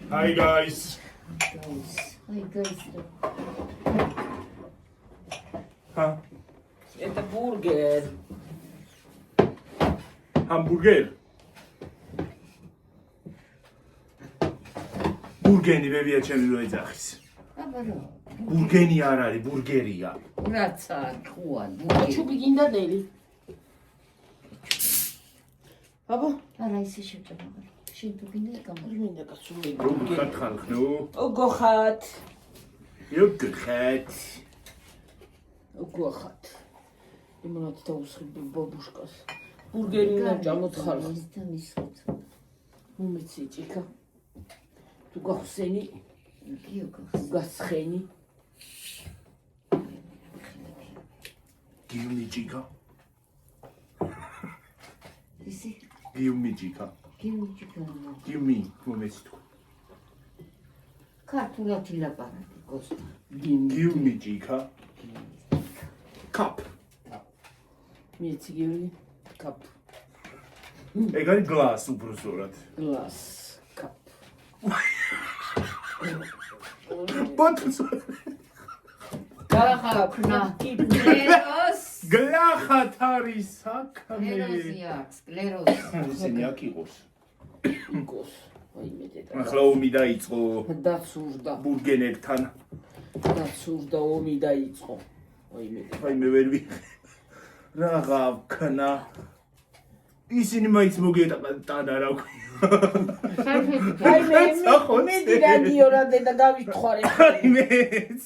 Hi guys. Hi guys. Ha? Это бургер. Hamburger. Burgeni ბებია ჩემი რო ეძახის. აბა რა. Burgeni არ არის, ბურგერია. რაცა ხუან. ჩუბი გინდა ნელი. აბა, არა ისე შეჭება მაგრამ. შენ თუ გინდა გამო. მინდა კაცული. როგორ ხალხნო? ოგოხათ. Jogurt. ოგოხათ. იმათ დაუსხიბ ბაბუშკას. ბურგერი უნდა ჭამოცხალო. მისხოთ. მომეცი ჭიქა. თუ გახსენი, გიოგა. გასხენი. Give me chica. ისი Give me chica. გიუჭიკა. Give me. მომეცი თუ. ქართულად ილაპარაკე კოსტა. Give me chica. Cup. მიეცი გიორი. კაპ. ეგ არის glass უბრალოდ. გლას. კაპ. Ბოთლს. გაახაქვნა. კლეროს. გლახათ არის საქმე. კლეროზი. ისინი აქ იყოს. იკოს. აი მეტეტა. ახლა ომი დაიწყო დაცურდა. ბურგენებთან. დაცურდა ომი დაიწყო. აი მეტეტა. აი მე ვერ ვიხე. რა ვქნა. ისინი მაინც მოგეტანა რა ვქნა. აი მე დირადიო რა და გავითხოვე. აი მეც.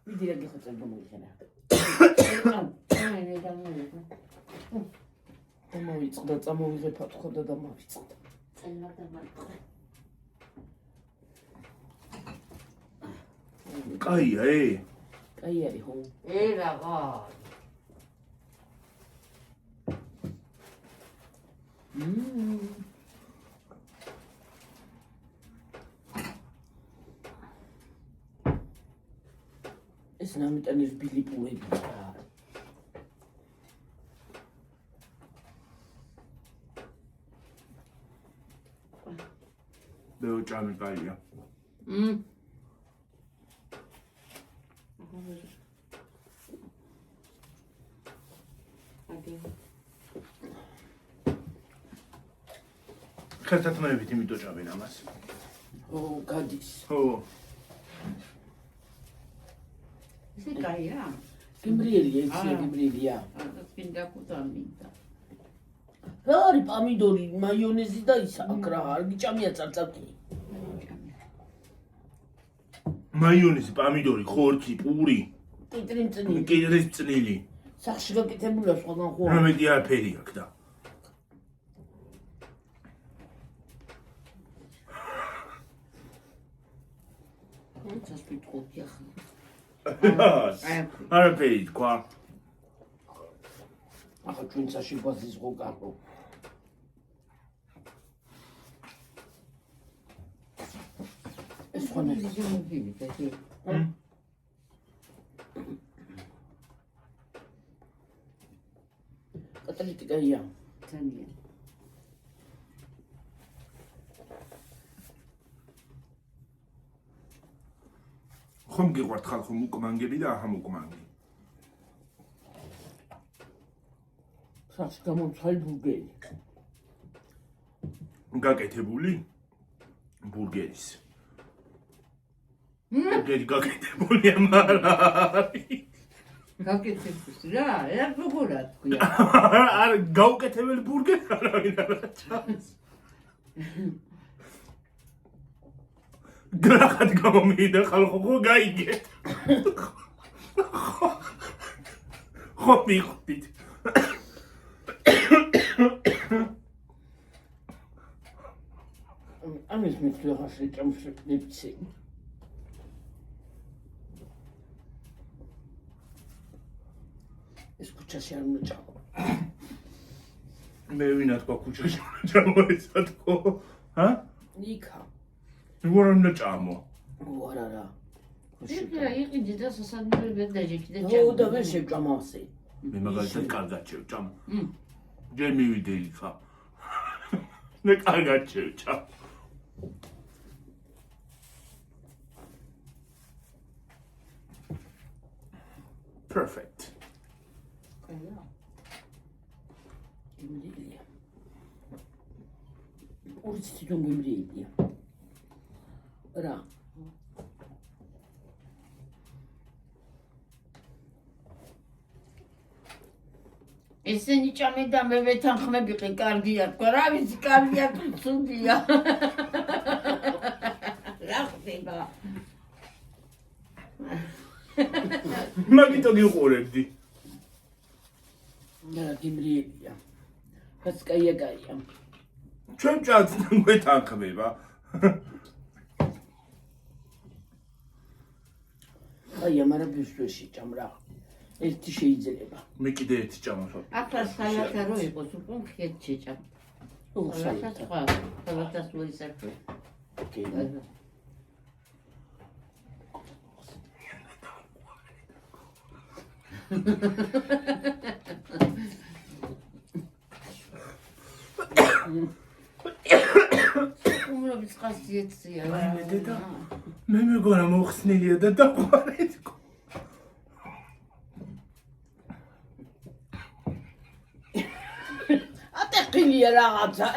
მე დირადი ხო წელს მომიხენა. მომიწყდა წამოვიღებათ ხო და დამავიწყდა. წელა დამარხე. კაია კაი არის ხო? რა. ეს ნამიტანის ბილიპურები რა. მეუჭამი კაია. ხელთათმებით იმიტომ ჭამენ ამას. ო, გადის. ხო. ისე კაია. გიმბრიელია, ეცია გიმბრიელია. წინდა კუტამინდა. რა არის პამიდორი, მაიონეზი და ისა აქ რა, არ გიჭამია წარწაკი. მაიონეზი, პამიდორი, ხორცი, პური, კიტრინწნი. კიდრის წნილი. სახში გაკეთებულია სხვაგან ხო? რამედი არაფერი აქვს და. ცას ვიტყოდი ახლა. არაფერი თქვა. ახლა ჩვენ წაში გვაზის ხო კარგო. ეს ხო ნელი. კატალიტიკაია. ძალიან. ხომ გიყვართ ხალხო მუკმანგები და აჰა მუკმანგი. სახში გამომცალი ბურგერი. გაკეთებული ბურგერის. ბურგერი გაკეთებული ამარა. გაკეთებული რა, როგორა თქვია. არ გაუკეთებელი ბურგერი არავინ არ ჩანს. გრახად გამომიდა ხალხო ხო გაიგეთ. ხო მიხვდით. ამის მეთქვა შეჭამშებნებცი. ეს ქუჩაში არ უნდა ჭამო. მე ვინა თქვა ქუჩაში ჩამოეცა თქო. ჰა? ნიკა. როგორ უნდა ჭამო? ვარა რა. იქა იყიდი და სასადმრელად დაჭიქი და ო და ვერ შევჭამ ასე. მე მაგალითად კარგად შევჭამ. ჯერ მივიდე იქა. მე კარგად შევჭამ. Perfect. ყელა. გიმრიელია. ორიც თვითონ გიმრიელია. რა? ესენი ჭამიდა მე ვეთანხმებიყი კარგია თქვა რა ვიცი კარგია თუ ცუდია რა ხდება მაგითო გიყურებდი. რა გიმრიელია. რაც კაია. ჩვენ ჭადს გვეთანხმება. აი, მაგრამ ბიშვეში ჭამ რა. ერთი შეიძლება. მე კიდე ერთი ჭამავს. ახლა სალათა რო იყოს უკვე ხეთ შეჭამ სალათა სხვა სალათას რო ისარქე ოკეი. უმრობის ხასიათია რა მე დედა მე მეგონა მოხსნილია და დაყვარეთ. ატეყილია რაღაცა,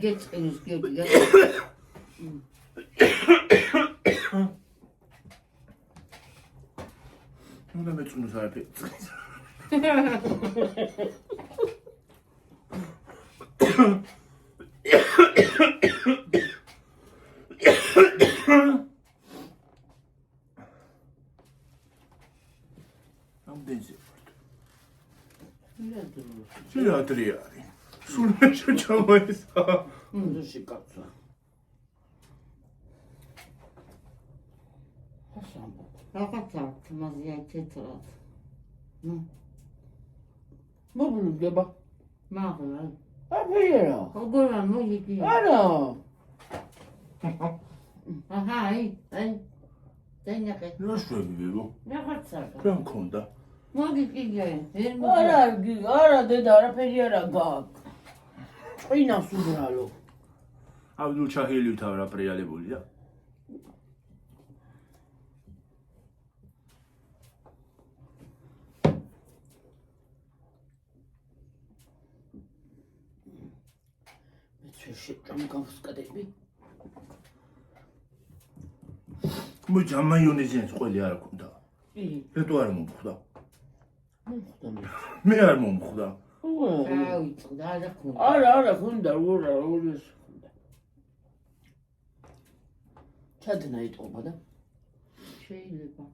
გეწყინოს გიორგი უნდა მეწუნოს არაფერი. ამდენზე ვარ. რა დრია არის? სულ მე შეჭამოესა. მუზში კაცო. ასამბო. რაღაცა თმაზია თეთრად მოვლდება. მაგლა აბიერა. როგორა მოიგი არა. აჰა აი დაინახე რა შვებიო? რაღაცა რა მქონდა? მოგიგიგე არა დედა არაფერი არა გაქვს. ჭინავს უბრალო. აბდულ ჩაჰილი თავ პრიალებულია. შეჭამ გავსკადები. მე ჯამაიონეზიანს ყველი არ ქონდა. კი. რატო არ მომხვდა? მომხდომი. მე არ მომხვდა. დავიწყდა და ხუნდა არა ხუნდა ორი ხუნდა. ჩადნა იტყობა და შეიძლება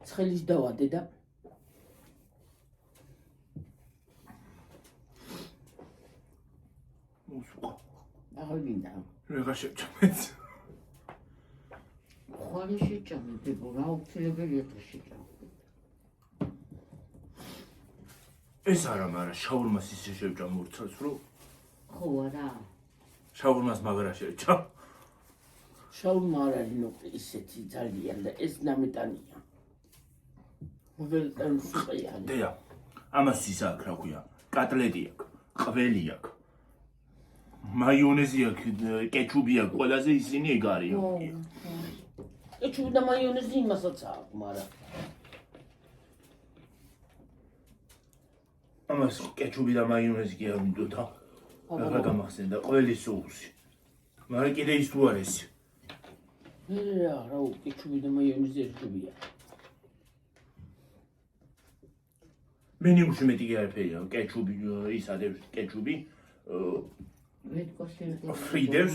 ცხელის დავადე და მოსუყა. აღარ რა შეჭამეთ? ხვალე შეჭამე დებო რა უცლებელია და შეჭამე ეს არა, მაგრამ შაურმას ისე შევჭამ მურცელს, რომ ხო არა შაურმას მაგრა შევჭამ. შაურმა არ არის ნოყი ისეთი ძალიან და ეს ნამეტანია. მოგელტან სუყია. დედა, ამას ისა აქვს, რა ქვია, კატლეტი აქვს, ყველი აქვს. მაიონეზი აქვს, კეჩუპი აქვს, ყველაზე ისინი ეგ არიან. კეჩუპი და მაიონეზი იმასაც აქვს, მაგრამ ამას კეჩუპი და მაიონეზი კი არ უნდა. რა გამახსენდა, ყველი соуსი. მაგრამ კიდე ის თუ არის. რა კეჩუპი და მაიონეზი ერთობია. მენიუში მეტი კი არაფერია, კეჩუპი ის ადევს კეჩუპი. Frieders?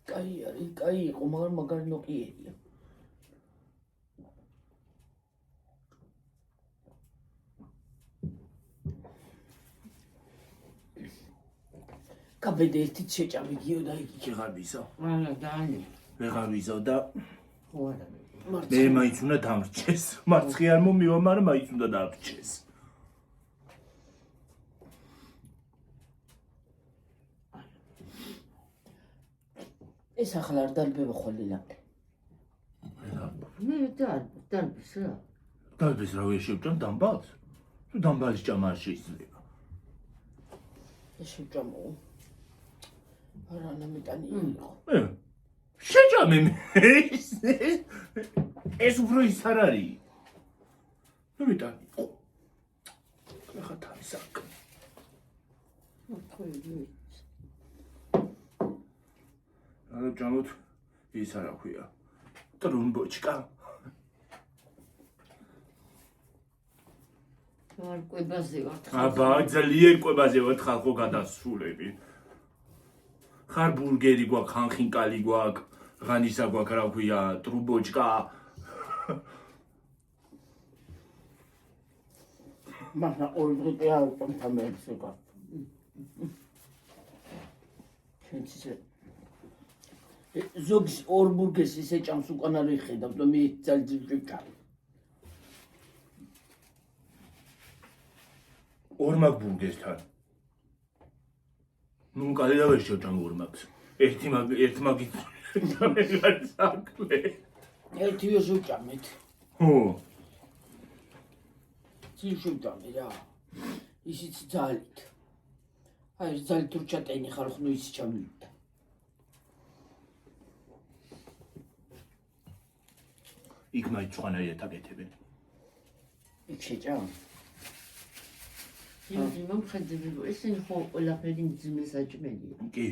კაი იყო, მაგრამ მაგარი ნოყიერია. კაბედე ერთით შეჭამი გიო და იგი ქიღარბისა. არა დაანი ვეღარბისა და ხო არა მე მაინც უნდა დამრჩეს. მარცხი არ მომივა, მაგრამ მაინც უნდა დამრჩეს. ეს ახლა არ დალბება ხოლმე. მე დალბის რა დალბის რა ვეშევჭამ დამბალს? თუ დამბალის ჭამა არ შეიძლება. ეს შეჭამო. არა ნამეტანი იყო. შეჯამე ეს უფრო ის არ არის. ნამეტანი იყო. ახლა თავის აქ. არა ჯამოთ ის არა ქვია. ტრუმბოჩკა. არ კვებაზე ვარ. აბა ძალიან კვებაზე ვარ ხალხო გადასულები. ხარ ბურგერი გვაქვს, ხანხინკალი გვაქვს, ღანისა გვაქვს, რა ქვია, ტრუბოჩკა. მაგრამ ორი დღე არ კონტამერს იყო. შეიძლება ზოგს ორ ბურგერს ისე ჭამს უკან არ ვიხედავ და მე ძალიან ვჭამ. ორმაგ ბურგერსთან. ნუ კალედა ვერ შევჭამ ორმაგს. ერთი მაგით საქმე. ერთიო შევჭამეთ. ხო. ძილ შევჭამე რა. ისიც ძალით. აი ძალით თუ ჩატენი ხარ ხნუ ის ჩამივიდა. იქ მაინც სხვანაირად აკეთებენ. იქ შეჭამ. მომხედები ესენი ხო ყველაფერი მძიმე საჭმელია. კი.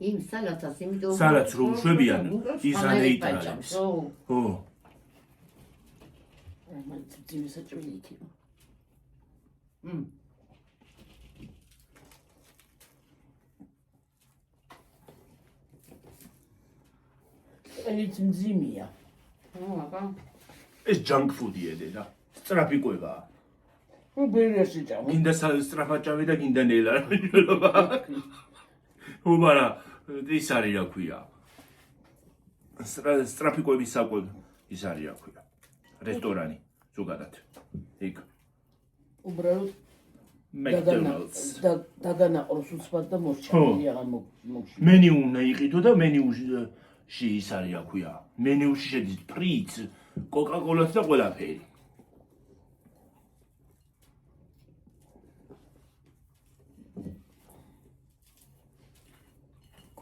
იმ სალათას იმიტომ სალათს რო უშვებიან, ის ანეიტრალებს. ხო. მაინც ძიმე საჭმელი იქნება. ელიც მძიმეა. აბა. ეს junk food-ია და სწრაფი კვებაა. ბერია შეჭამ. გინდა სწრაფაჭამი და გინდა ნელა. უბარა ის არის რა ქვია. სწრაფი კვების საკვებ ის არის რა ქვია. რესტორანი ზოგადად. იქ. უბრალოდ McDonald's. დაგანაყროს უცბად და მოსჩამი აღარ მოგში. მენიუ უნდა იყიდო და მენიუში ის არის რა ქვია. მენიუში შედის პრიც, კოკა-კოლაც და ყველაფერი.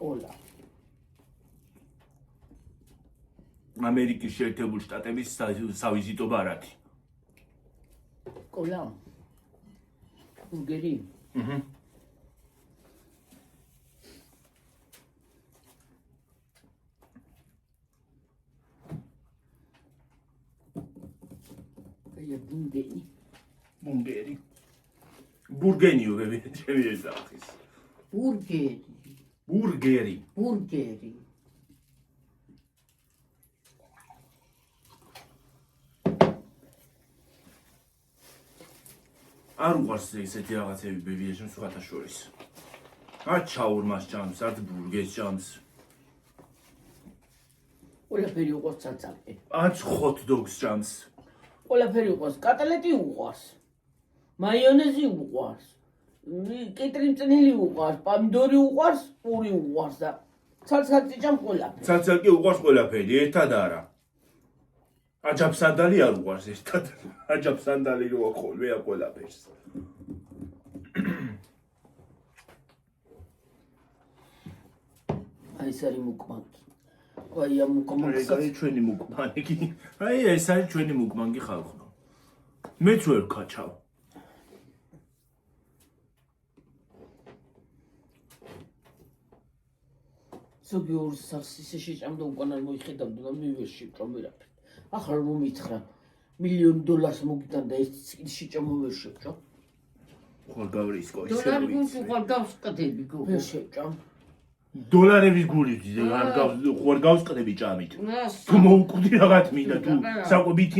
კოლა. ამერიკის შეერთებული შტატების სავიზიტო ბარათი. კოლა. ბურგერი. აი ბურგერი. ბურგერი. ბურგენიო ჩემი ეძახის. ბურგერი. ბურგერი. ბურგერი. არ უყვარს ესეთი რაღაცები ბებიაშენ სხვათა შორის. არ ჩაურმას ჭამს, არც ბურგერს ჭამს. ყველაფერი უყვარს ცალ-ცალკე. არც hot dogs ჭამს. ყველაფერი უყვარს. კატალეტი უყვარს. მაიონეზი უყვარს. კეტრინწნილი უყვარს, პომიდორი უყვარს, პური უყვარს და ცალ-ცალკე ჭამს ყველაფერი. ცალ-ცალკე უყვარს ყველაფერი, ერთად არა. აჯაფსანდალი არ უყვარს ერთად. აჯაფსანდალი რო ხოლმე ა ყველაფერს. აი ეს არის მუკბანგი. აი ამ მუკბანგს ეს არის ჩვენი მუკბანგი. აი ეს არის ჩვენი მუკბანგი ხალხო. მეც ვერ ვქაჩავ. ზოგი ორ სახლს ისე შეჭამდა უკან არ მოიხედავდა და მე ვერ შევჭამ ვერაფერ. ახლა რომ მითხრა $1,000,000 მოგიტან და ეს წილი შეჭამო ვერ შევჭამ. ხარ გავრისკო ისე. დოლარი გუნდ უყარ გავსყდები გო. ვერ შევჭამ. დოლარების გულით არ ხარ გავსყდები ჭამით. თუ მოუკვდი რაღაც მინდა თუ საკვებით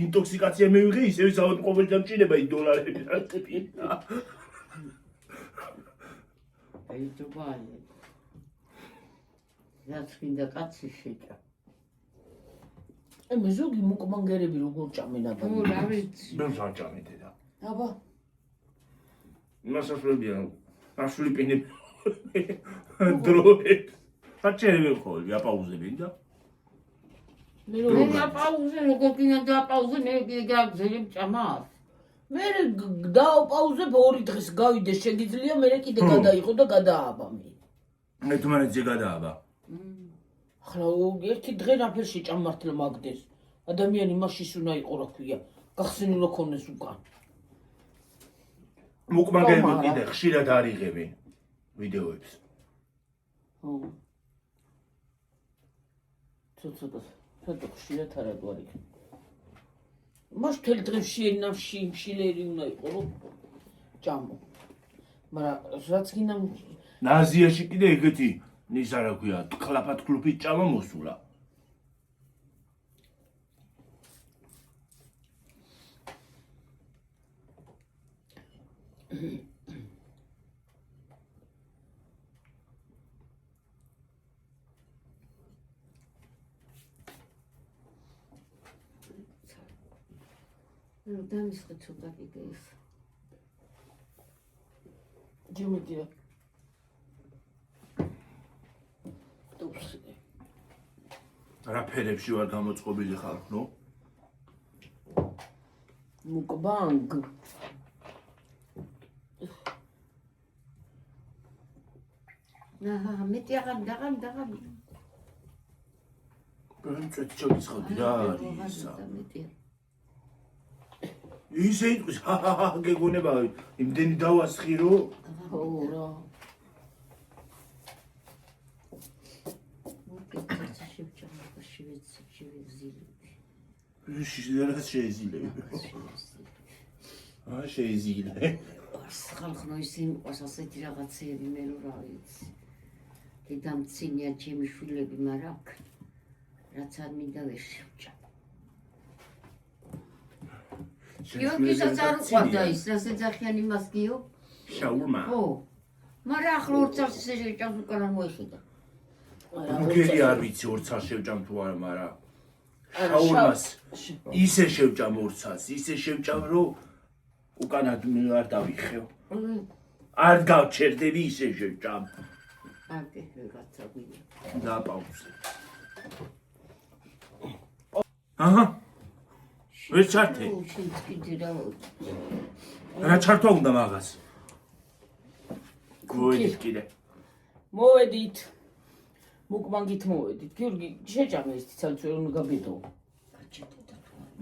ინტოქსიკაცია მივიღე ისევე საავადმყოფოში დამჭირდება ის დოლარები რა ტიპია. აი თუბანი. რაც მინდა კაცი შეჭა. მე ზოგი მუკბანგერები როგორ ჭამენ აბა. ო რა ვიცი. მე არ ჭამეთ და. აბა. მასაშლებია. ასული პინები. დროე. საჭერები ხოლმე აპაუზებინ და. მე აპაუზე როგორ გინდა დააპაუზე მე გაგზელებ ჭამას. მე დააპაუზებ 2 დღეს გავიდე შეგიძლია მე კიდე გადაიღო და გადააბამე. ერთმანეთზე გადააბა. ახლა ერთი დღე რაფერში ჭამართლა მაგდეს. ადამიანი მაშის უნდა იყო რა ქვია. გახსენილ ქონდეს უკან. მუკმაგები კიდე ხშირად არიღებენ ვიდეოებს. ხო. ცოტა ხშირად არ აგვარიგებ. მას მთელი დღე ნავში მშილერი უნდა იყო რომ ჭამო. მაგრამ რაც გინდა აზიაში კიდე ეგეთი ისა რა ქვია, კლაპად კლუბით ჭამა მოსულა. დამისხე ცოტა კიდე ის. ჯიმიტია. რა ფერებში ვარ გამოწყობილი ხარ, ნო? მუკბანგ. მეტი აღარ. პრინცესა ჩოგისხდი რა არის ისა. ისე იყოს, გეგონება იმდენი დავასხი რომ ხო რა. შეიძლება შეეზილები. შეეზილე. ხალხო ისინი ყავს ასეთი რაღაცეები მე რა ვიცი. დედამცინია ჩემი შვილები, მაგრამ რაც არ მინდა ვერ შევჭამ. გიორგისაც არ უყვარდა ის, რასაც ეძახიან იმას გიო? შაურმა. ხო. მაგრამ ახლა ორცალს ისე შევჭამს უკან არ მოიხიდა. ბურგერი არ ვიცი ორცალს შევჭამ თუ არა, მაგრამ შაურმას ისე შევჭამ ორცალს, ისე შევჭამ რომ უკანად არ დავიხევ. არ გავჩერდები ისე შევჭამ. აკე რაღაცა ვიდა. დააპაუზე. აჰა. ვერ ჩართე. რა ჩართვა უნდა მაგას? გოედით კიდე. მოვედით. მუკბანგით მოვედით. გიორგი, შეჭამე ეს თიცალს ვერ უნდა გაბედო.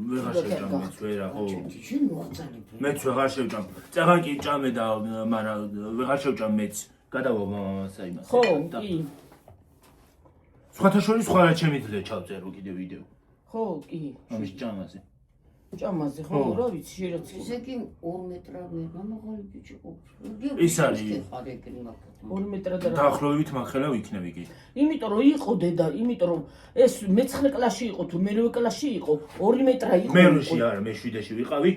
ვეღარ შევჭამ მეც ვერა ხო. შენ მოაწალებ. მეც ვეღარ შევჭამ. წაღან კი ჭამე და მაგრამ ვეღარ შევჭამ მეც. გადავა მამასა იმას. ხო, კი. სხვათა შორის სხვა რა ჩემი დღე ჩავწერო კიდე ვიდეო. ხო, კი. ამის ჭამაზე. ჭამაზე ხო, რა ვიცი, შეიძლება. ისე კი 2 მეტრავია, მაღალი ბიჭი ყოფს. ის არის 2 მეტრად არა. დაახლოებით მაგხელა ვიქნები კი. იმიტომ რომ იყო დედა, იმიტომ რომ ეს მე-9 კლასში იყო თუ მე-8 კლასში იყო, 2 მეტრა იყო. მე-8-ში არა, მე-7-ში ვიყავი.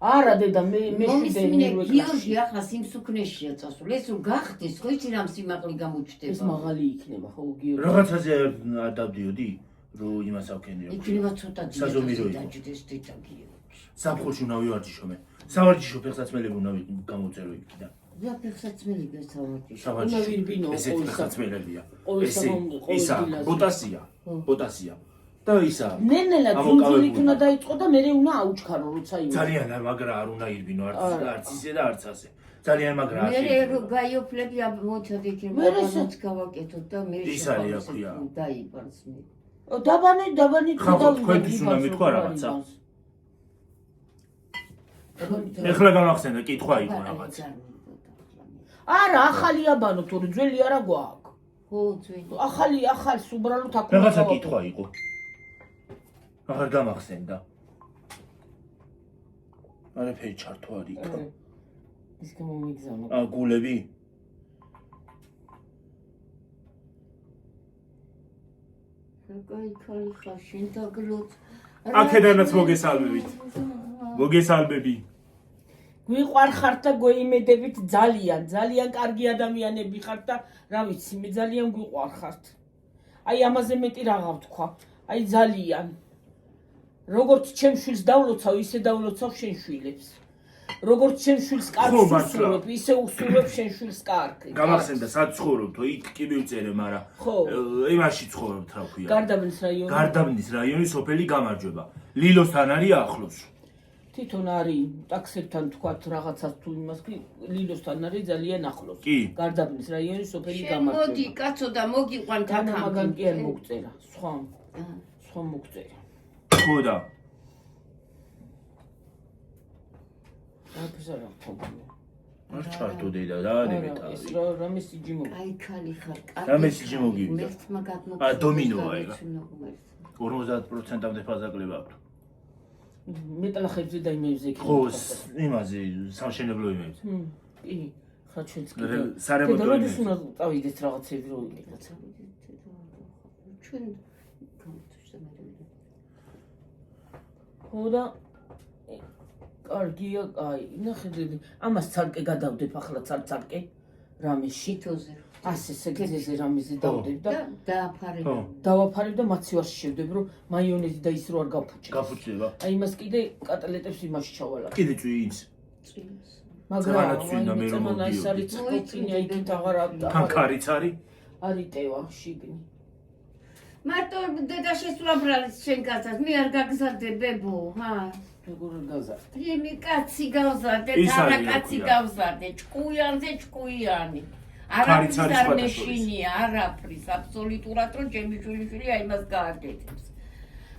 არა დედა, მე-7-ში გიორგი ახლა სიმსუქნეშია წასული. ეს რომ გახდეს, ხო იცი რამ სიმაღლე გამოჩდება. ეს მაღალი იქნება, ხო გიორგი. რაღაცაზე არ დავდიოდი, რომ იმას ავქენი რომ. იქნება ცოტა საზომირო იყო. დაჭდეს დედა გიორგი. საფხულში უნდა ვივარჯიშო მე. სავარჯიშო ფეხსაცმელები უნდა გამოწერო იქიდან. რა ფეხსაცმელი გასავარჯიშო. ვირბინო, ესეთი ფეხსაცმელებია. ესე ისა, პოტასია. და ისა. ნენელა ძუნძუნით უნდა დაიწყო და მე უნდა აუჩქარო როცა იმის. ძალიან მაგრა არ უნდა ირბინო, არც ისე და არც ასე. ძალიან მაგრა არ მე გაიოფლები მოწოდი კი მაგას გავაკეთოთ და მე დაიბანს მე. დაბანი ხახო თქვენთვის უნდა მithქვა რაღაცა. ეხლა გამახსენდა კითხვა იყო რაღაცა. არა, ახალი აბანო თორე ძველი არა გვაქვს. ხო, ძველი. ახალს უბრალოდ აქ რაღაცა კითხვა იყო. აღარ გამახსენდა. არაფერი ჩართო არ იყო. ის გამომიგზავნა. გულები? კაი ხარ შენ დაგლოთ. აქედანაც მოგესალმებით. მოგესალმები. გვიყვარხართ და გვეიმედებით ძალიან კარგი ადამიანები ხართ და რა ვიცი, მე ძალიან გვიყვარხართ. აი ამაზე მეტი რაღა ვთქვა. აი ძალიან. როგორც ჩემ შვილს დავლოცავ, ისე დავლოცავ შენ შვილებს. როგორც შენ შვილს კარგს უსურვებ, ისე უსურვებ შენ შვილს კარგს. გამახსენდა სად ცხოვრობთ, იქ კი მივწერე, მაგრამ იმაში ცხოვრობთ, რა ქვია. გარდაბნის რაიონი. გარდაბნის რაიონი, სოფელი გამარჯვება. ლილოსთან არის ახლოს. თვითონ არის ტაქსებთან თქვათ რაღაცას თუ იმას კი ლილოსთან არის ძალიან ახლოს. კი. გარდაბნის რაიონის სოფელი შენ გამარჯვება. მოდი კაცო და მოგიყვან თანა მაგან კი არ თაქამდე. მოგწერა. სხვა მოგწერა. ხო და აფსა რა პრობლემა. არ ჩართო დედა და ეს დავეტავი. რამე სიჯი მოგ. აი ხალი ხარ. რა მესიჯი მოგივიდა? მერთმა გადმოგწევს. ა, დომინოა ეგ. 50%. 50%-მდე ფაზაკლება აქვს. მეტალახებზე და იმებზე კი. ხო, იმაზე სამშენებლო იმებზე. კი. ხა ჩვენც კი. სარემონტო და როდის იმებზე. უნდა წავიდეთ რაღაცები რო იქნება. ჩვენ გამწევს მე. ხო და კარგია, აი, ნახე დედი, ამას ცალკე გადავდებ ახლა ცალკე რამეში. თითოზე. ასე სეგზეზე რამეზე დავდებ და დააფარებ. დავაფარებ და მაცივარში შევდებ, რომ მაიონეზი და ის რო არ გავფუჭდეს. გაფუჭდება. აი იმას კიდე კატალეტებს იმაში ჩავალავ. კიდე წვინს. წვიმს. მაგრამ წვინა მე რომ აი ეს არის მოდიოდი. წყოწინია იქით აღარ თან კარიც არის? არის ტევა შიგნი. მარტო დედა შესვლაბრალს შენ გაზარდ, მე არ გაგზარდებ ბებო, ჰა? როგორ გაზარდე? მე კაცი გავზარდე, ის არა არის, კაცი რა ქვია. გავზარდე, ჭკუიანზე ჭკუიანი. ხარიც არაფრის არის არ სხვათა მეშინია, არაფრის, აბსოლუტურად რომ ჩემი შვილიშვილია იმას გააკეთებს.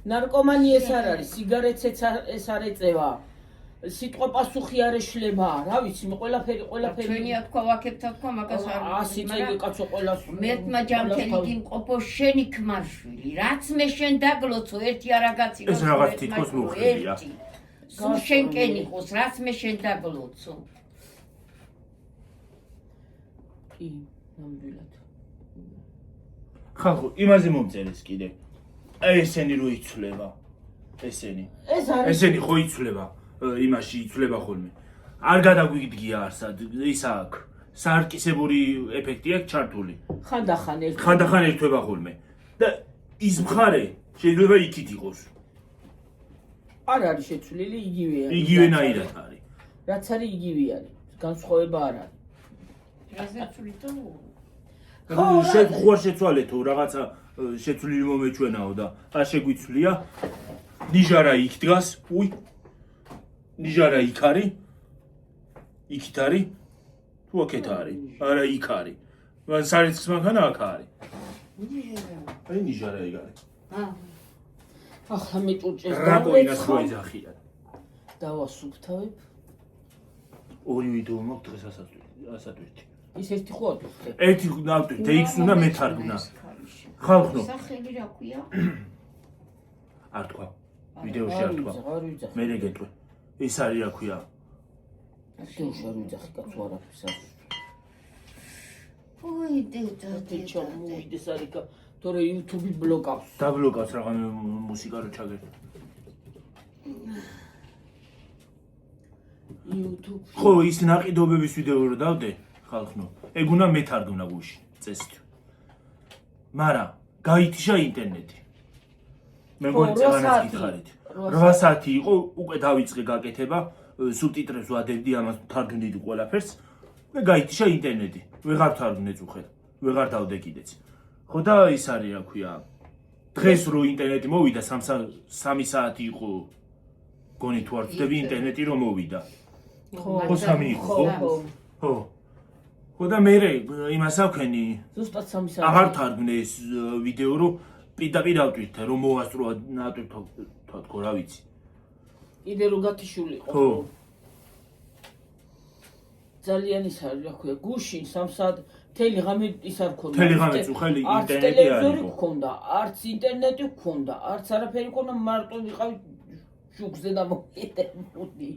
ნარკომანი ეს არ არის, სიგარეტიც ეს არ ეწევა. სიტყვა პასუხი არ ეშლება, რა ვიცი, მე ყველაფერი ჩვენია თქვა, ვაკებთა თქვა, მაგას არ ასი წელი კაცო ყველას მერთმა ჯამთელი გიმყოფო შენი ქმარშვილი, რაც მე შენ დაგლოცო, ერთი არაგაცინო. ეს რაღაც თითქოს მოხდია. სულ შენ კენ იყოს, რაც მე შენ დაგლოცო. კი, ნამდვილად. ხალხო, იმაზე მომწერეს კიდე. აი ესენი რო იცვლება. ესენი. ეს არის ესენი ხო იცვლება. იმაში იცვლება ხოლმე. არ გადაგვიგდგია არსად, ის აქვს. საარკისებური ეფექტი აქვს ჩართული. ხანდახან ერთ ხანდახან ერთვება ხოლმე. და ის მხარე შეიძლება იქით იყოს. არ არის შეცვლილი იგივეა. იგივენაირად არის. რაც არის იგივე არის. განსხვავება არ არის. რაზეცვლითო? ხوار შეცვალეთო რაღაცა შეცვლილი მომეჩვენაო და არ შეგვიცვლია. ნიჟარა იქ დგას. უი. ნიჟარა იქ არის. იქით არის. თუ აქეთ არის. არა იქ არის. მაგრამ სარიცხის მანქანა აქ არის. აი ნიჟარა იქ არის. ახლა მე ჭურჭეს რაკოინას რო ეძახია. დავასუფთავებ. ორი ვიდეო მაქვს დღეს ასატვირთი. ის ერთი ხო ატვირთე? ერთი ნავტვირთე, იქ უნდა მეთარგმნა. ხალხო. სახელი რა ქვია? არ თქვა. ვიდეოში არ თქვა. არ ვიძახი. მე რეგეტყვი. ის არის რა ქვია. ვიდეოში არ ვიძახი კაცო არაფერს არ. ოი დედა, მოვიდეს არიკა, თორე YouTube-ი ბლოკავს. დაბლოკავს რაღაც მუსიკა რო ჩაგერდა. YouTube. ხო, ის ნაყიდობების ვიდეო რო დავდე, ხალხო. ეგ უნდა მეთარგმნა გუში, წესით. მაგრამ გაითიშა ინტერნეტი. მე მგონი წეგანას გითხარით. 8 საათი იყო, უკვე დავიწყე გაკეთება, სუბტიტრებს ვადებდი, ამას თარგმნიდი ყველაფერს. მე გაითიშა ინტერნეტი. ვეღარ თარგმნე წუხეთ. ვეღარ დავდე კიდეც. ხო და ის არის რა ქვია. დღეს რო ინტერნეტი მოვიდა 3 საათი იყო. გონი თუ არ ვწდები ინტერნეტი რომ მოვიდა. ხო 3 იყო, ხო? ხო. ხო და მე იმას ავქენი. ზუსტად 3 საათი. აღარ თარგმნე ეს ვიდეო რომ პირდაპირ ავტვირთე რომ მოვასწრო ნატვირთო თქო რა ვიცი. კიდე რო გათიშულიყო. ხო. ძალიან ის არის რა ქვია, გუშინ 3 საათ მთელი ღამე ის არ ქონდა. მთელი ღამე წუხელი არც ინტერნეტი არ ტელევიზორი იყო. გქონდა, არც ინტერნეტი გქონდა, არც არაფერი გქონდა, მარტო ვიყავი შუქზე და მოვიდებული.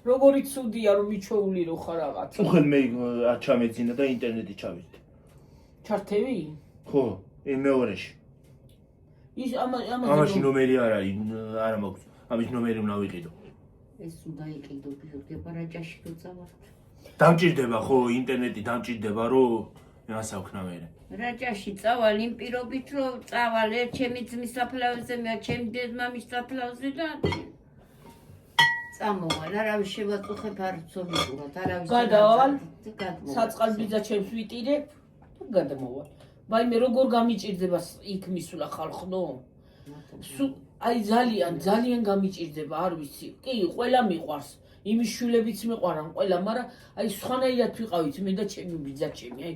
როგორი ცუდია რომ მიჩვეული რო ხარ რაღაც. წუხელ მე არ ჩამეძინა და ინტერნეტი ჩავიდე. ჩართევი? ხო, მეორეში. ის ამაში ნომერი არ არის, არა მაქვს. ამის ნომერი უნდა ვიყიდო. ეს უნდა იყიდო გიორგი რაჭაში თუ წავართ. დამჭირდება ხო ინტერნეტი დამჭირდება რომ იმას აქვნა მე. რაჭაში წავალ იმ პირობით რომ წავალ ერთ ჩემი ძმის საფლავზე, მე ჩემი დედმამის საფლავზე და წამოვალ, არავის შევაწუხებ არ ვცოლიყუროთ, არავის გადავალ, საწყალბიძა ჩემს ვიტირებ და გადამოვალ. ვაიმე როგორ გამიჭირდება იქ მისვლა ხალხნო? აი ძალიან გამიჭირდება, არ ვიცი. კი, ყველა მიყვარს. იმის შვილებიც მიყვარან ყველა, მაგრამ აი სხვანაირად ვიყავით მე და ჩემი ბიძა ჩემი. აი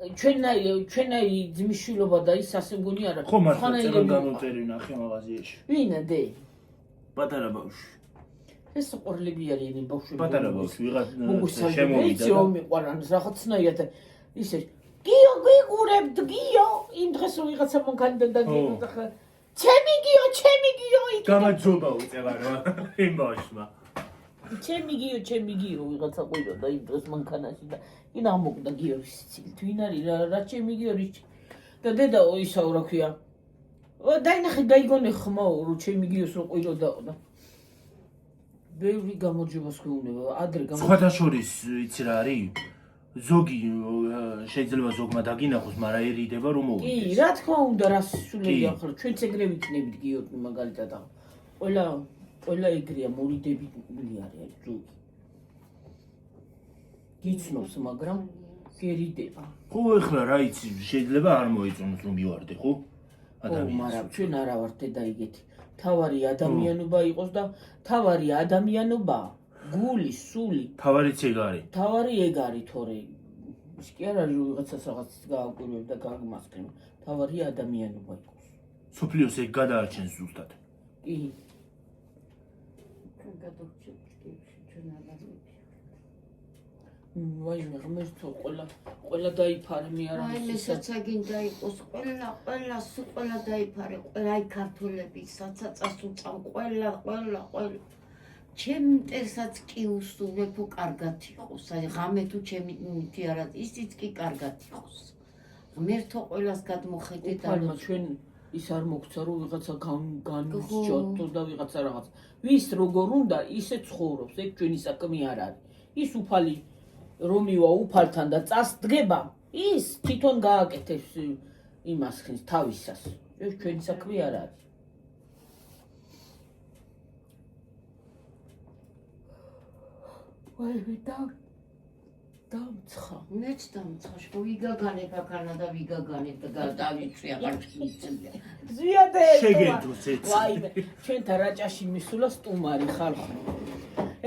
ჩვენაირი ძმის შვილობა და ის ასე მგონი არა. ხო, მართლა წერან გამოწერი ნახე მაღაზიაში. ვინა დე? პატარა ბავშვი. ეს ყორლები არიან ბავშვები. პატარა ბავშვი, ვიღაც შემოვიდა. შემოვიდა. რომ მიყვარან რაღაცნაირად ისე გიო გიგურებთ გიო იმ დღეს რომ ვიღაცა მანქანიდან დაგიწყდა ხა ჩემი გიო იქ გამაძობა უწევა რა იმ ბავშვმა. ჩემი გიო ვიღაცა ყიდოდა იმ დღეს მანქანაში და ინა მოკდა გიორის სიცილით ვინ არის რა ჩემი გიორი და დედაო ისაო რა ქვია დაინახე გაიგონე ხმაო რომ ჩემი გიოს რო ყიდოდაო და ბევრი გამოძებას გვეუბნება ადრე სხვათა შორის იცი რა არის ზოგი შეიძლება ზოგმა დაგინახოს, მაგრამ ერიდება რომ მოვიდეს. კი, რა თქმა უნდა, რას სულელი ახლა ჩვენც ეგრე ვიქნებით გიოთ მაგალითად. ყველა ეგრეა მორიდებული არის ზოგი. გიცნობს, მაგრამ გერიდება. ხო, ეხლა რა იცი, შეიძლება არ მოეწონოს რომ მივარდე, ხო? ადამიანს. მაგრამ ჩვენ არა ვართ და იგეთი. თავარი ადამიანობა იყოს და თავარი ადამიანობა გული, სული. თავარიც ეგ არის. თავარი ეგ არის თორე. ის კი არ არის რომ ვიღაცას რაღაცის გააკვირვებ და გაგმასკრინო. თავარი ადამიანობა იყოს. სოფლიოს ეგ გადაარჩენს ზუსტად. კი. ვაიმე ღმერთო ყველა დაიფარე მე არ აი მესაც აგინდა იყოს ყველა დაიფარე ყველა აი ქართველები საცაცას უწამ ყველა ჩემ მტერსაც კი უსურვებ კარგად იყოს აი ღამე თუ ჩემი ნივთი არა ისიც კი კარგად იყოს ღმერთო ყველას გადმოხედე და ჩვენ ის არ მოგცა რომ ვიღაცა განსჯოთ და ვიღაცა რაღაც ვის როგორ უნდა ისე ცხოვრობს ეგ ჩვენი საქმე არ არის ის უფალი რომივა უფალთან და წასდგება ის თვითონ გააკეთებს იმას ხის თავისას ეს ჩვენი საქმე არ არის ვაიმე დამცხა მეც დამცხა შო ვიგაგანებ აქანა და ვიგაგანებ და დავიწვი აღარ ვიცი ზიადე შეგენდოს ეცი ვაიმე ჩვენთან რაჭაში მისულა სტუმარი ხალხი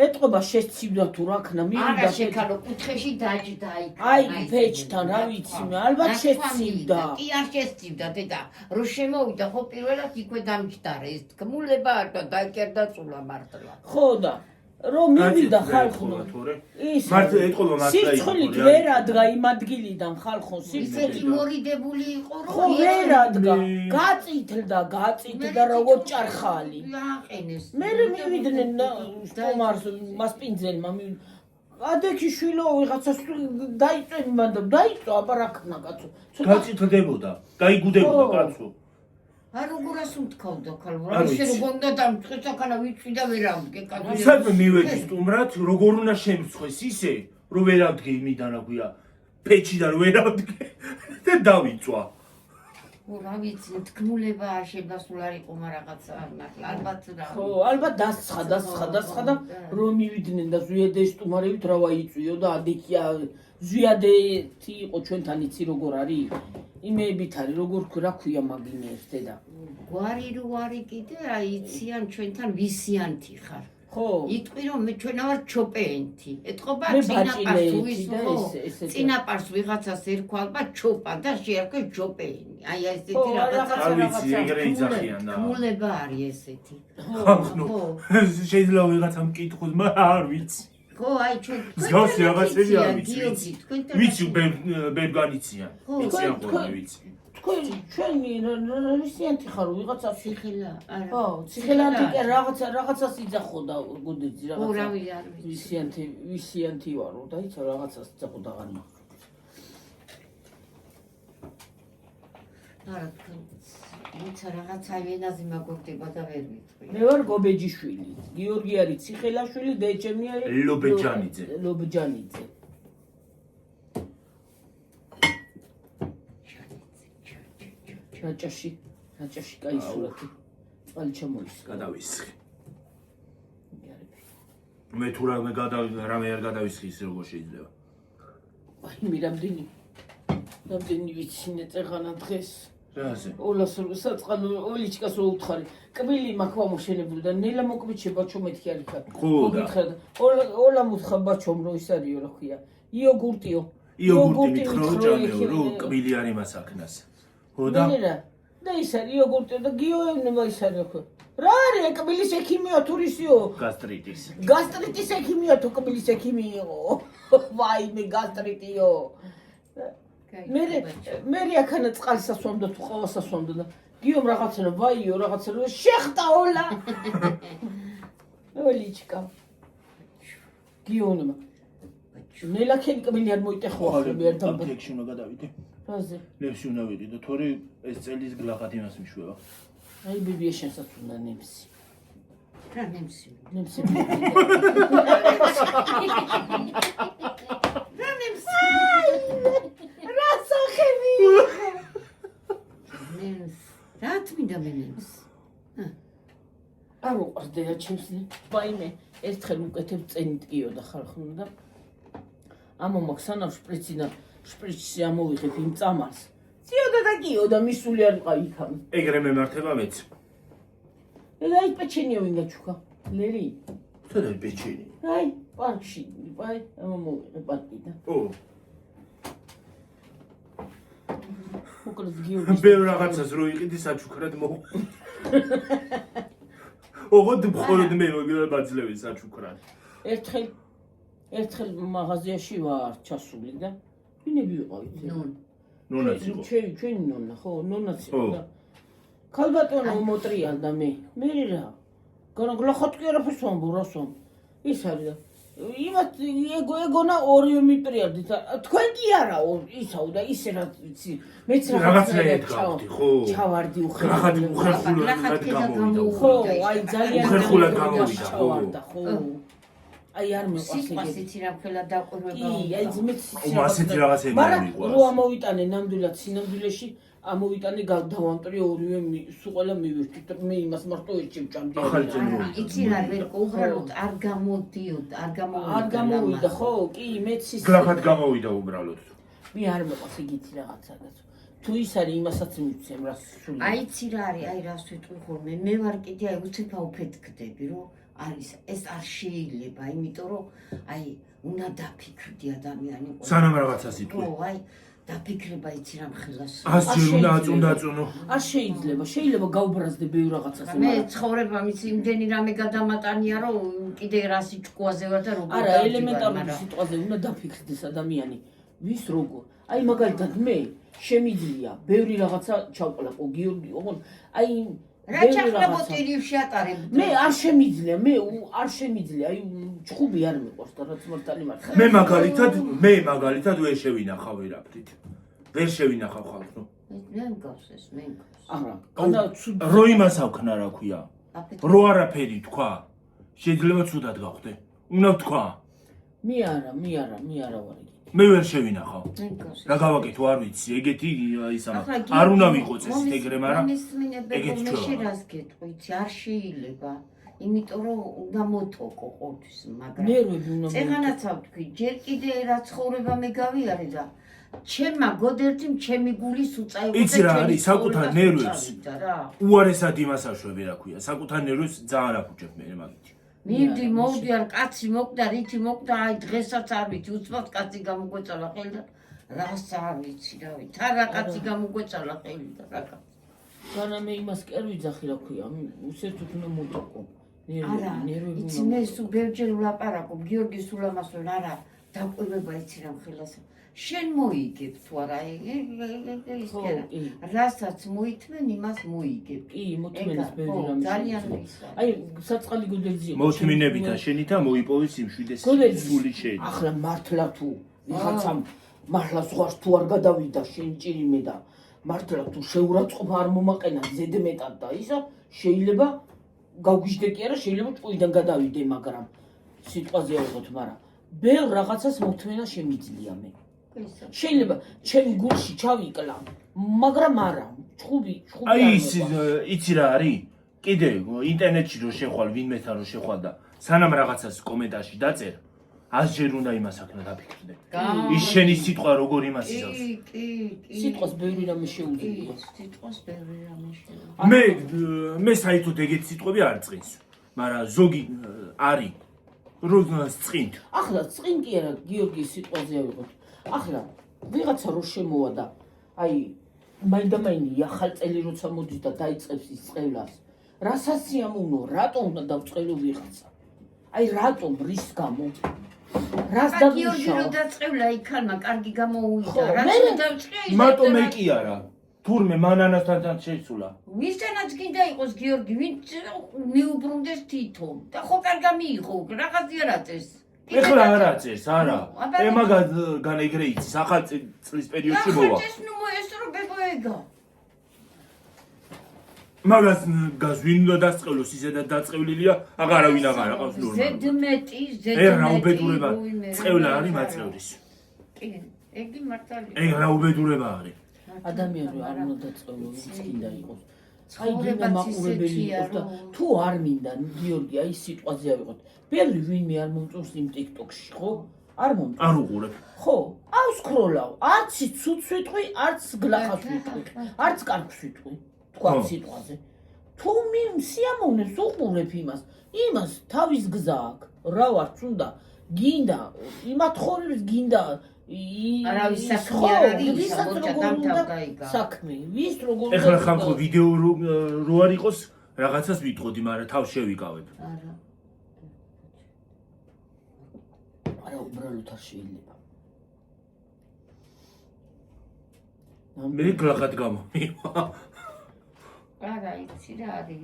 ეთყობა შეცივდა თუ რა ქნა მივიდა არა შეკანო კუთხეში დაჯდა აი ფეჭთან რა ვიცი მე ალბათ შეცივდა კი არ შეცივდა დედა რო შემოვიდა ხო პირველად იქვე დამჯდარა ეს თქმულება და დაიკერდა წულა მართლა ხო და რომ მივიდა ხალხო ის მართლა ეთყობა მართლა სიცხლით ვერ ადგა იმ ადგილიდან ხალხო ისეთი მორიდებული იყო რომ ხო ვერ ადგა გაწითლდა როგორც ჭარხალი აყენეს მე მივიდნენ სტუმარს მასპინძელმა ადექი შვილო ვიღაცას დაიწვენ მან და დაიწვა აბა რა ქნა კაცო გაწითლდებოდა გაიგუდებოდა კაცო არ როგორას უთქავდა ქალო რა ისე როგორ უნდა დამწყეს ახლა ვიცი და ვერ ავდგე კაცო საერთოდ მივედი სტუმრად როგორ უნდა შემცხეს ისე რომ ვერ ავდგე იმიდან რა ქვია ფეჩიდან ვერ ავდგე და დავიწვა რა ვიცი თქმულება შეიძლება სულ არ იყო რაღაცა მართლა ალბათ რა ხო ალბათ დასცხა და რომ მივიდნენ და ზვიადე სტუმარებით რა ვაიწვიო და ადექია ზვიადეთი იყო ჩვენთან იცი როგორ არის იმეებით არის როგორ რა ქვია მაგინეს დედა გვარი რო არის კიდე აი იციან ჩვენთან ვისიანთი ხარ ხო იტყვი რომ მე ჩვენა ვარ ჩოპეენთი ეთყობა წინაპარს ვიღაცას ერქვა ალბათ ჩოპა და შეერქვა ჯოპეენი აი ესეთი რაღაცა არ ვიცი ეგრე იძახიან და თქმულება არის ესეთი ხო შეიძლება ვიღაცამ კითხოს მაგრამ არ ვიცი ხო აი ჩვენ ზოგადად რაღაცები არ ვიცი ვიცი ბევრ განიციან იციან ხოლმე ვიცი თქვენ ჩვენი ვისიანთი ხარ ვიღაცა ციხელა არა ხო ციხელანთი კი რაღაცას იძახოდა გუდეძი რაღაცა ხო რავი არ ვიცი ვისიანთი ვარო და იცი რაღაცას იძახოდა ღანი არა თქვენ ვიცა რაღაცა ვენაზე მაგორდება და ვერ ვიტყვი მე ვარ გობეჯიშვილი გიორგი არის ციხელაშვილი და ჩემი არის ლობეჯანიძე რაჭაში კაი სურათი წყალი ჩამოისხა გადავისხი მე თუ რამე არ გადავისხი ისე როგორ შეიძლება აი მე რამდენი ვიცინე წეღანა დღეს რაზე? ოლას საწყალო ოლიჩკას რო უთხარი. კბილი მაქვს ამოშენებული და ნელა მოკვიჩე ბაჩო მეთქი არის ხა. ხო და. ოლა მუთხა ბაჩომ რო ის არისო რა ქვია. იოგურტიო. იოგურტი მითხრა ჭამეო რო კბილი არის მასაქნას. ხო და? და ის არის იოგურტი და გიოენება ის არის ხო. რა არის კბილის ექიმია თურისიო? გასტრიტის ექიმია თუ კბილის ექიმიო. ვაიმე გასტრიტიო. მე აქანა წყალს ასვამდა თუ ყავას ასვამდა და გიომ რაღაცა ვაიო რაღაცა შეხტა ოლა. ოლიჩკა. გიონება. ნელაქენი კბილი არ მოიტეხო ახლა მე არ დამბა. აფექში უნდა გადავიდე. რაზე? ნემსი უნდა ვიდე და თორე ეს წელის გლახად იმას მიშვება. აი ბიბია შენსაც უნდა ნემსი. რა ნემსი? ნემსი. რა ნემსი? რა სახები? ნემსი. რა თმინდა მე ნემსი? არ უყარდეა ჩემსნი. ვაიმე, ერთხელ უკეთებ წენით გიოდა ხალხნო და ამომაქსანა შპრიცი და შპრიცი ამოვიღებ იმ წამალს. წიოდა და გიოდა მისული არ იყო იქამ. ეგრე მემართება მეც. აი პეჩენია ვინ გაჩუქა? ლერი. თორე პეჩენი. აი პარკში, აი ამომიღე პარკიდან. ო. მოკლედ გიორგი. ბევრ რაღაცას რო იყიდი საჩუქრად მო. ოღონდ მხოლოდ მე მოგებაძლევი საჩუქრად. ერთხელ მაღაზიაში ვარ ჩასული და ვინები ვიყავ იცი? ნონაც იყო. ჩვენი ნონა ხო, ნონაც იყო და ქალბატონო მოტრიალდა მე რა. გლახოთ კი არაფერს ვამბობ რასვამ. ის არის და იმათ ეგონა ორივე მიტრიალდი და თქვენ კი არაო ისაო და ისე რა ვიცი მეც რაღაცნაირად გავხდი ხო? ჩავარდი უხერხულად გამოვიდა. ხო, აი ძალიან უხერხულად გამოვიდა ხო. აი არ მიყვარს სიტყვას იცი რა ხელა დაყურება. კი, აი ძმეც ასეთი რაღაცები მაგრამ მიყვარს. რო ამოვიტანე ნამდვილად სინამდვილეში ამოვიტანე დავამტრი ორივე სულ ყველა მივირთვით მე იმას მარტო ერთში ვჭამდი. ახალი ძენო. იცი რა ვერ უბრალოდ არ გამოვიდა ხო? კი, მეც ის გლახად გამოვიდა უბრალოდ. მე არ მეყვარს იგითი რაღაცა. თუ ის არის იმასაც მივცემ რა სულ. აი იცი რა არის, აი რას ვიტყვი ხოლმე. მე ვარ კიდე აი უცება უფეთქდები, რომ არის ეს არ შეიძლება, იმიტომ რომ აი უნდა დაფიქრდი ადამიანი ყველა. სანამ რაღაცას იტყვი. ხო, აი დაფიქრება იცი რა მხილას. ასჯერ უნდა აწუნო. არ შეიძლება გაუბრაზდე ბევრ რაღაცას. მე ცხოვრება მის იმდენი რამე გადამატანია, რომ კიდე რა სიჩქუაზე ვარ და როგორ არა, ელემენტარული სიტყვაზე უნდა დაფიქრდეს ადამიანი. ვის როგორ? აი მაგალითად მე შემიძლია ბევრი რაღაცა ჩავყლაპო გიორგი, ოღონდ აი რა ჩახლაბო ტილივში ატარებ. მე არ შემიძლია, აი ჩხუბი არ მიყვარს და რაც მართალი მართლა. მე მაგალითად ვერ შევინახავ ვერაფრით. ვერ შევინახავ ხალხო. მე მგავს ეს, მე მგავს. არა, რო იმას ავქნა რა ქვია. რო არაფერი თქვა. შეიძლება ცუდად გავხდე. უნდა თქვა. მე არა ვარ იგი. მე ვერ შევინახავ. მე მგავს. რა გავაკეთო არ ვიცი, ეგეთი ისამა. არ უნდა ვიყოწეს ეგრე, მაგრამ ეგეთი მე შერას გეტყვი, არ შეიძლება. იმიტომ რომ უნდა მოტოკო ყოველთვის, მაგრამ ნერვები უნდა წეღანაცა ვთქვი, ჯერ კიდე რა ცხოვრება მე გავიარე და ჩემმა გოდერთი ჩემი გულის უწაიღო და იცი რა არის საკუთარ ნერვებს რა. უარესად იმას აშვები რა ქვია, საკუთარ ნერვებს ძალიან აფუჭებ მე მაგითი. მივდი მოვდიარ კაცი მოკდა რითი მოკდა აი დღესაც არ ვიცი უცბად კაცი გამოგვეწალა ხელი და რას არ ვიცი რა ვიცი რა კაცი გამოგვეწალა ხელი და რა კაცი განა მე იმას კი არ ვიძახი რა ქვია უსერთოდ უნდა მოტოკო არა იცი მე სულ ბევრჯერ ვლაპარაკობ გიორგი სულ ამას ვარ არა დაკვირვება იცი რა ხელას შენ მოიგებ თუ არა ის რასაც მოითმენ იმას მოიგებ კი მოთმენის ბევრი რამე ძალიან ის აი საწყალი გოდერძია მოთმინები და შენი და მოიპოვეს იმ 7 სული შენი ახლა მართლა თუ ვიღაცამ მართლა ზღვარს თუ არ გადავიდა შენ ჭირიმე და მართლა თუ შეურაცხყოფა არ მომაყენა ზედმეტად და ისა შეიძლება გავგვიჟდე კი არა შეიძლება ჭუიდან გადავიდე მაგრამ სიტყვაზე ავიღოთ მაგრამ ბევრ რაღაცას მოთმენა შემიძლია მე შეიძლება ჩემი გულში ჩავიკლა მაგრამ არა ჭუბი აი იცი რა არის კიდე ინტერნეტში რო შეხვალ ვინმეთან რო შეხვალ და სანამ რაღაცას კომენტარში დაწერ 100-ჯერ უნდა იმასაკნა დაფიქრდე. ის შენი სიტყვა როგორ იმას იზავს. კი. სიტყვას ბევრი რამე შეუძლია. სიტყვას ბევრი რამე შეუძლია. მე საერთოდ ეგეთი სიტყვები არ წინს. მაგრამ ზოგი არის როდნას წინთ. ახლა წინ კი არა გიორგის სიტყვაზე ავიღოთ. ახლა ვიღაცა რო შემოვა და აი მაინდა-მაინი ახალწელი როცა მოდის და დაიწყებს ის წევლას. რასაც სიამოვნო, რატომ უნდა დავწყელო ვიღაცა? აი რატომ რის გამო? რას გიორგი დაგუშავ? რო დაწყევლა იქალმა კარგი გამოუვიდა. ხო, რაც მე- დავჭყია მარტო მე კი არა. თურმე მანანასთან შეცულა. ვისთანაც გინდა იყოს გიორგი, ვინც მიუბრუნდეს თვითონ. და ხო კარგა მიიღო, რაღაც იარაწეს. ეხლა არ აწეს, არა. აბა, ემაგად განეგრე იცის, ახალ წლის პერიოდში მოვა. ახლა ეს ნუ მოესრო ბებოეგა. მაგას გას ვინ უნდა დასწყევლოს, ისედაც დაწყევლილია, აღარავინ აღარ აყავს ნორმალურად. ზედმეტი. რა უბედურება, წევლა არის მაწევრის. კი, ეგი მართალია. რა უბედურება არის. ადამიანი არ უნდა დაწყელო, ვინც გინდა იყოს. აი გინდა ცხოვრებაც მაყურებელი ისეთია, იყოს და რომ- თუ არ მინდა გიორგი აი სიტყვაზე ავიღოთ. ბევრი ვინმე არ მომწონს იმ TikTok-ში, ხო? არ მომწონს. არ უყურებ. ხო, ავსკროლავ, არც ცუც ვიტყვი, არც გლახას ვიტყვი, არც კარგს ვიტყვი, თქვა ხო. სიტყვაზე. თუ სიამოვნებს უყურებ იმას თავის გზა აქვს, რა ვარც უნდა, გინდა, იმათხოვებს გინდა არავის საქმე არ არის, მოჭა დამთავრდა. საქმე, ვის როგორ ეხლა ხანხო ვიდეო რო არ იყოს, რაღაცას ვიტყოდი, მაგრამ თავს შევიკავებ. არა. არა, უბრალოდ არ შეიძლება. მე გლახად გამომივა. არა, იცი რა არის.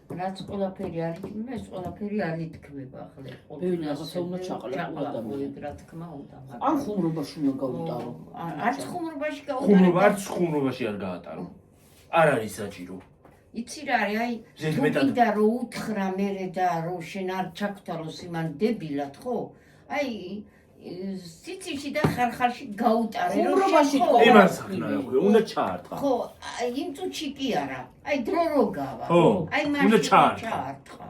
რაც ყველაფერი არ ითქმება, ეს ყველაფერი არ ითქმება ახლა. ბევრი რაღაცა უნდა ჩაყალატო ადამიანი. რა თქმა უნდა. ან ხუმრობაში უნდა გავუტარო. არც ხუმრობაში ხუმრობა არც ხუმრობაში არ გაატარო. არ არის საჭირო. იცი რა არის, აი, ზედმეტად. თუ კიდე რო უთხრა მერე და რო შენ არ ჩაგთვალოს იმან დებილად, ხო? აი, სიცილში და ხარხარში გაუტარე, რომ ხუმრობაში შენ ხო. იმას ხნა რა ქვია, უნდა ჩაარტყა. ხო, იმ წუთში კი არა. აი, დრო რო გავა. ხო, აი, უნდა მაშინ ჩაარტყა. ჩაარტყა.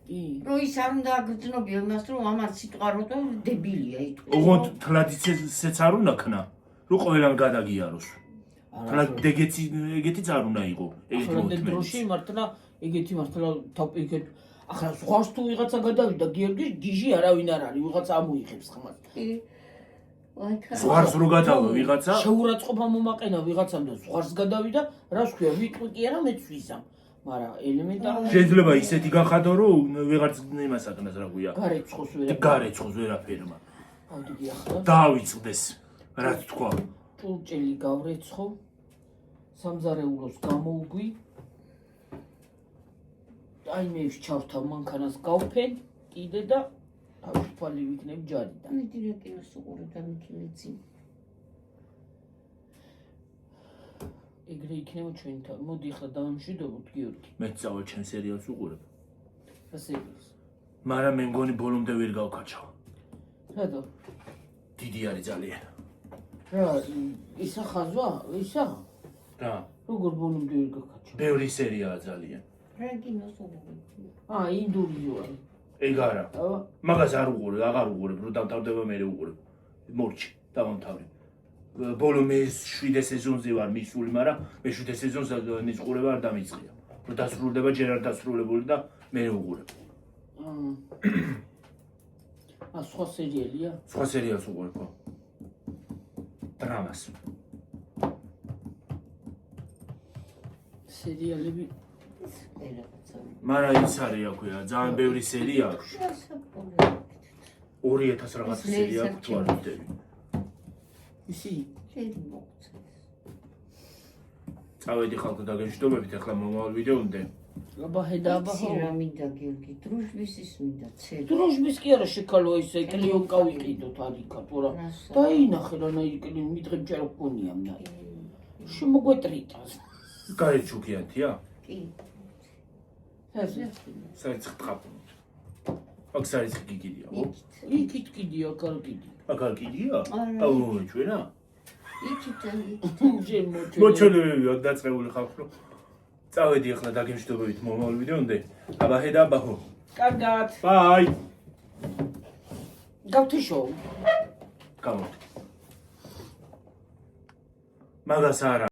კი. რო ის არ უნდა აგრძნობია იმას, რომ ამარ სიტყვა რო და დებილია ითქვა. ოღონდ თლადიცეც არ უნდა ქნა, რომ ყველამ გადაგიაროს. თლად ეგეთიც არ უნდა იყო, ეგეთი ახლა მოთმე. დროში მართლა ეგეთი მართლა ეგეთ ახლა ზღვას თუ ვიღაცა გადავიდა გიორგის ჯიჟი არავინ არ არის ვიღაცა ამოიღებს ხმას ზღვარს რო გადავა ვიღაცა შეურაცხყოფა მომაყენა ვიღაცამ და ზღვარს გადავიდა რას ქვია ვიტყვი კი არა მეც ვიზამ მაგრამ ელემენტარული შეიძლება ისეთი გახადო რომ ვიღაც იმას აკნას რა ქვია გარეცხოს ვერაფერი გარეცხოს ვერაფერმა ავდიგი ახლა დაავიწყდეს რაც თქვა ჭურჭელი გავრეცხო სამზარეულოს გამოუგვი აი მე ჩავთავ მანქანას გავფენ კიდე და თავშფალი ვიქნებ ჯარიდან. მე დირექტორს უყურებ და მიქილეცი. ეგრე იქნება ჩვენ თავ. მოდი ახლა დავამშვიდობოთ გიორგი. მე წავალ ჩემ სერიალს უყურებ. რა სერიალს? მაგრამ მე მგონი ბოლომდე ვერ გავკაჩავ. რატო? დიდი არის ძალიან. რა ისა ხაზვა? ისა? რა? როგორ ბოლომდე ვერ გავკაჩავ? ბევრი სერიაა ძალიან. რა კინოს უყურებ? ინდური ვარ. ეგ არა. მაგას არ უყურებ, აღარ უყურებ, რომ დავთავდება მე უყურებ. მორჩი, დავამთავრე. ბოლო მე 7 სეზონზე ვარ მისული, მაგრამ მე 7 სეზონს ნის ყურება არ დამიწყია. რომ დასრულდება ჯერ არ დასრულებული და მე უყურებ. სხვა სერიალია? სხვა სერიალს უყურებ ხო? დრამას. სერიალები მაგრამ ის არის რა ქვია, ძალიან ბევრი სერია აქვს. 2000 რაღაც სერია აქვს თუ არ ვიტები. ისი? შეიძლება მოგწეს. წავედი ხალხო დაგემშვიდობებით, ახლა მომავალ ვიდეომდე. აბა ჰედაბა იცი რა მინდა გიორგი, დროშბის ის მინდა ცედა. დროშბის კი არა შეკალო ისე კლიონკა ვიყიდოთ არიქა თორა. დაინახე რა კლიონ მიდღებ ჯერ გქონია მნა. შემოგვეტრიტას. კარი ჩუქიანთია? კი. საერთოდ ხტყაპუნოთ. აქ საერთოდ გიგიდია, ხო? იქით კიდია, აქ არ კიდია. აქ არ გიგია? აუ, ჩვენა? იქით მოჩვენებები აქ დაწყებული ხალხო. წავედი ახლა დაგემშვიდობებით მომავალ ვიდეომდე. აბა ჰედა ბაჰო. კარგად. ბაი. გავთიშოუ. გამოდი. მაგას არა